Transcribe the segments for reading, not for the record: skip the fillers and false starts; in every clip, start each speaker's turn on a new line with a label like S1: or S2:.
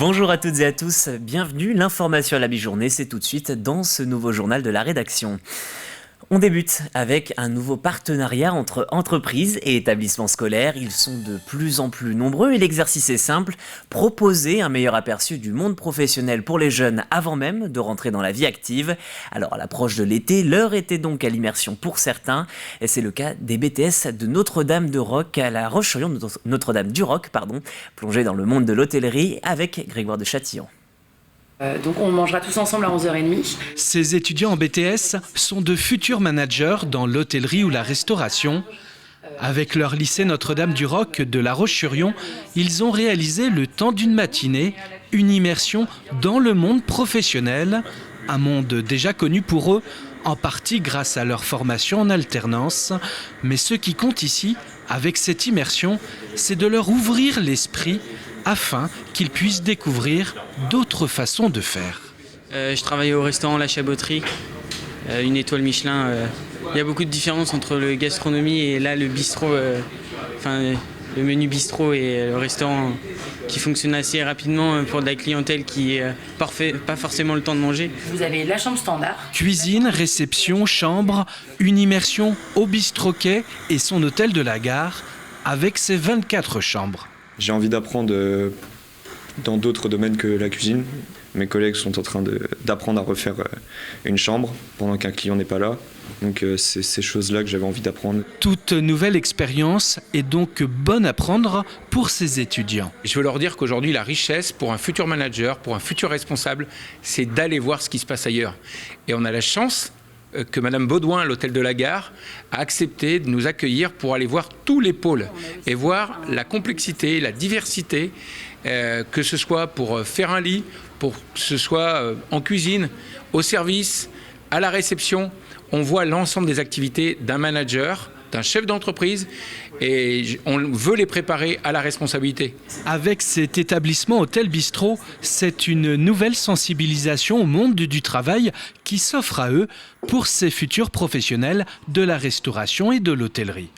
S1: Bonjour à toutes et à tous, bienvenue. L'information à la mi-journée, c'est tout de suite dans ce nouveau journal de la rédaction. On débute avec un nouveau partenariat entre entreprises et établissements scolaires. Ils sont de plus en plus nombreux et l'exercice est simple, proposer un meilleur aperçu du monde professionnel pour les jeunes avant même de rentrer dans la vie active. Alors à l'approche de l'été, l'heure était donc à l'immersion pour certains et c'est le cas des BTS de Notre-Dame-de-Roc à la Roche-sur-Yon, Notre-Dame-du-Roc, plongés dans le monde de l'hôtellerie avec Grégoire de Châtillon.
S2: Donc on mangera tous ensemble à 11h30.
S3: Ces étudiants en BTS sont de futurs managers dans l'hôtellerie ou la restauration. Avec leur lycée Notre-Dame-du-Roc de La Roche-sur-Yon, ils ont réalisé le temps d'une matinée une immersion dans le monde professionnel, un monde déjà connu pour eux, en partie grâce à leur formation en alternance. Mais ce qui compte ici, avec cette immersion, c'est de leur ouvrir l'esprit afin qu'ils puissent découvrir d'autres façons de faire.
S4: Je travaille au restaurant La Chaboterie, une étoile Michelin. Il y a beaucoup de différences entre le gastronomie et là le bistrot, le menu bistrot et le restaurant qui fonctionne assez rapidement pour de la clientèle qui n'a pas forcément le temps de manger.
S2: Vous avez la chambre standard.
S3: Cuisine, réception, chambre, une immersion au bistroquet et son hôtel de la gare avec ses 24 chambres.
S5: J'ai envie d'apprendre dans d'autres domaines que la cuisine. Mes collègues sont en train d'apprendre à refaire une chambre pendant qu'un client n'est pas là. Donc c'est ces choses-là que j'avais envie d'apprendre.
S3: Toute nouvelle expérience est donc bonne à prendre pour ces étudiants.
S6: Je veux leur dire qu'aujourd'hui, la richesse pour un futur manager, pour un futur responsable, c'est d'aller voir ce qui se passe ailleurs. Et on a la chance que Madame Baudouin, à l'hôtel de la Gare, a accepté de nous accueillir pour aller voir tous les pôles et voir la complexité, la diversité, que ce soit pour faire un lit, pour que ce soit en cuisine, au service, à la réception. On voit l'ensemble des activités d'un manager, d'un chef d'entreprise et on veut les préparer à la responsabilité.
S3: Avec cet établissement Hôtel Bistrot, c'est une nouvelle sensibilisation au monde du travail qui s'offre à eux pour ces futurs professionnels de la restauration et de l'hôtellerie.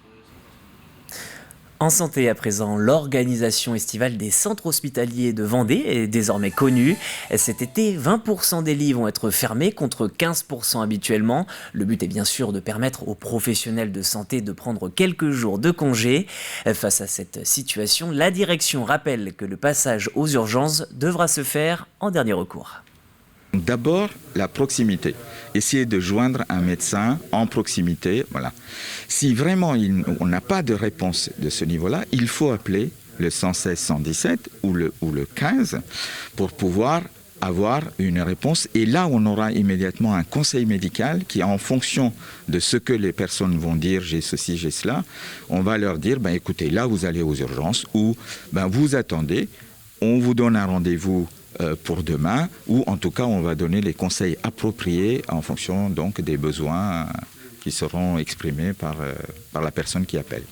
S1: En santé à présent, l'organisation estivale des centres hospitaliers de Vendée est désormais connue. Cet été, 20% des lits vont être fermés contre 15% habituellement. Le but est bien sûr de permettre aux professionnels de santé de prendre quelques jours de congé. Face à cette situation, la direction rappelle que le passage aux urgences devra se faire en dernier recours.
S7: D'abord, la proximité. Essayer de joindre un médecin en proximité. Voilà. Si vraiment on n'a pas de réponse de ce niveau-là, il faut appeler le 116 117 ou le 15 pour pouvoir avoir une réponse. Et là, on aura immédiatement un conseil médical qui, en fonction de ce que les personnes vont dire, j'ai ceci, j'ai cela, on va leur dire, écoutez, là, vous allez aux urgences ou vous attendez, on vous donne un rendez-vous pour demain, ou en tout cas on va donner les conseils appropriés en fonction donc des besoins qui seront exprimés par la personne qui appelle.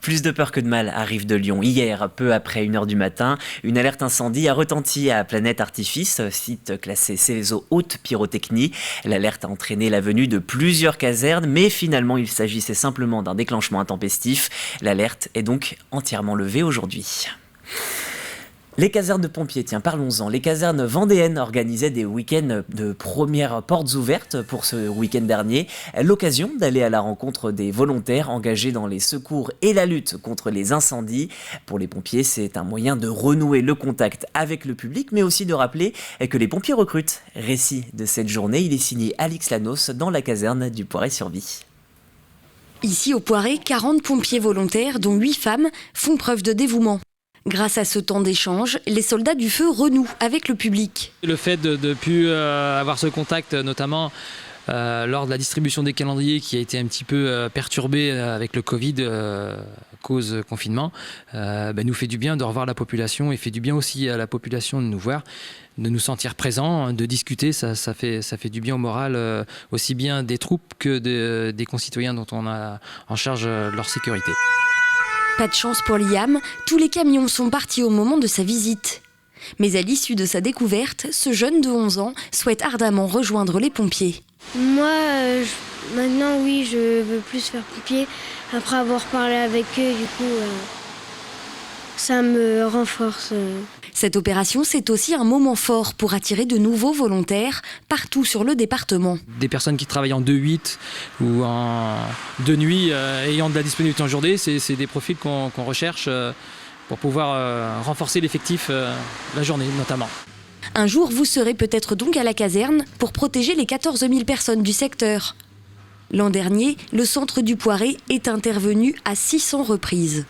S1: Plus de peur que de mal arrive de Lyon. Hier, peu après 1h du matin, une alerte incendie a retenti à Planète Artifice, site classé Céveso haute pyrotechnie. L'alerte a entraîné la venue de plusieurs casernes, mais finalement il s'agissait simplement d'un déclenchement intempestif. L'alerte est donc entièrement levée aujourd'hui. Les casernes de pompiers, parlons-en. Les casernes vendéennes organisaient des week-ends de premières portes ouvertes pour ce week-end dernier. L'occasion d'aller à la rencontre des volontaires engagés dans les secours et la lutte contre les incendies. Pour les pompiers, c'est un moyen de renouer le contact avec le public, mais aussi de rappeler que les pompiers recrutent. Récit de cette journée, il est signé Alix Lanos dans la caserne du Poiret-sur-Vie.
S8: Ici au Poiret, 40 pompiers volontaires, dont 8 femmes, font preuve de dévouement. Grâce à ce temps d'échange, les soldats du feu renouent avec le public.
S9: Le fait de plus avoir ce contact, notamment lors de la distribution des calendriers qui a été un petit peu perturbée avec le Covid cause confinement, nous fait du bien de revoir la population et fait du bien aussi à la population de nous voir, de nous sentir présents, de discuter, ça fait du bien au moral aussi bien des troupes que des concitoyens dont on a en charge leur sécurité.
S8: Pas de chance pour Liam, tous les camions sont partis au moment de sa visite. Mais à l'issue de sa découverte, ce jeune de 11 ans souhaite ardemment rejoindre les pompiers.
S10: Moi, maintenant, oui, je veux plus faire pompier. Après avoir parlé avec eux, du coup, Ça me renforce.
S8: Cette opération, c'est aussi un moment fort pour attirer de nouveaux volontaires partout sur le département.
S9: Des personnes qui travaillent en 2-8 ou de nuit ayant de la disponibilité en journée, c'est des profils qu'on recherche pour pouvoir renforcer l'effectif la journée notamment.
S8: Un jour, vous serez peut-être donc à la caserne pour protéger les 14 000 personnes du secteur. L'an dernier, le centre du Poiret est intervenu à 600 reprises.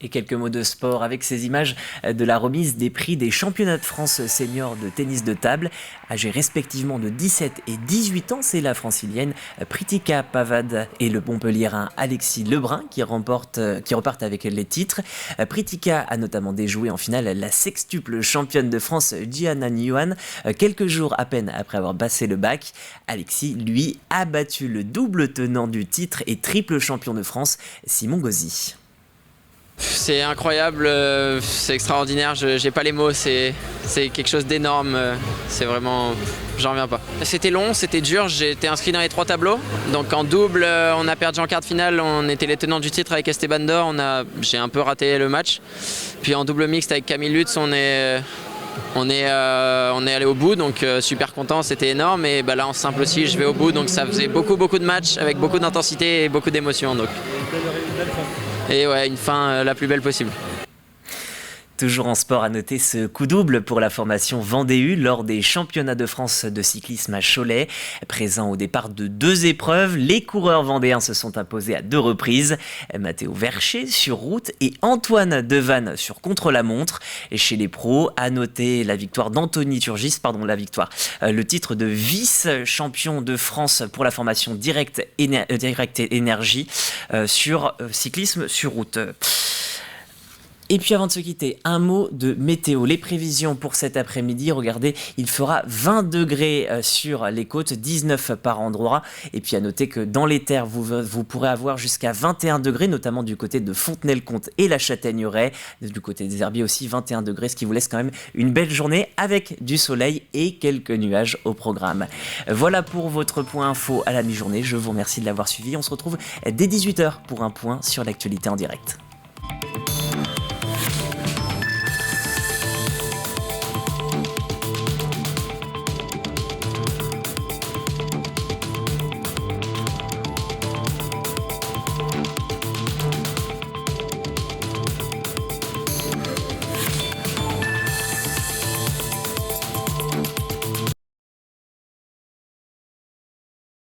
S1: Et quelques mots de sport avec ces images de la remise des prix des championnats de France seniors de tennis de table, âgés respectivement de 17 et 18 ans. C'est la francilienne Pritika Pavad et le Montpelliérain Alexis Lebrun qui repartent avec les titres. Pritika a notamment déjoué en finale la sextuple championne de France Jiana Nyuan quelques jours à peine après avoir passé le bac. Alexis, lui, a battu le double tenant du titre et triple champion de France, Simon Gauzy.
S11: C'est incroyable, c'est extraordinaire, j'ai pas les mots, c'est quelque chose d'énorme, c'est vraiment, j'en reviens pas. C'était long, c'était dur, j'ai été inscrit dans les 3 tableaux, donc en double on a perdu en quart de finale, on était les tenants du titre avec Esteban Dor, j'ai un peu raté le match, puis en double mixte avec Camille Lutz on est allé au bout, donc super content, c'était énorme, et là en simple aussi je vais au bout, donc ça faisait beaucoup de matchs avec beaucoup d'intensité et beaucoup d'émotions. Et ouais, une fin la plus belle possible.
S1: Toujours en sport, à noter ce coup double pour la formation Vendée lors des championnats de France de cyclisme à Cholet. Présent au départ de 2 épreuves, les coureurs vendéens se sont imposés à 2 reprises. Mathéo Vercher sur route et Antoine Devanne sur contre-la-montre. Et chez les pros, à noter la victoire d'Anthony Turgis, le titre de vice-champion de France pour la formation Direct Énergie sur cyclisme sur route. Et puis avant de se quitter, un mot de météo. Les prévisions pour cet après-midi, regardez, il fera 20 degrés sur les côtes, 19 par endroit. Et puis à noter que dans les terres, vous pourrez avoir jusqu'à 21 degrés, notamment du côté de Fontenay-le-Comte et la Châtaigneraie. Du côté des Herbiers aussi, 21 degrés, ce qui vous laisse quand même une belle journée avec du soleil et quelques nuages au programme. Voilà pour votre point info à la mi-journée. Je vous remercie de l'avoir suivi. On se retrouve dès 18h pour un point sur l'actualité en direct.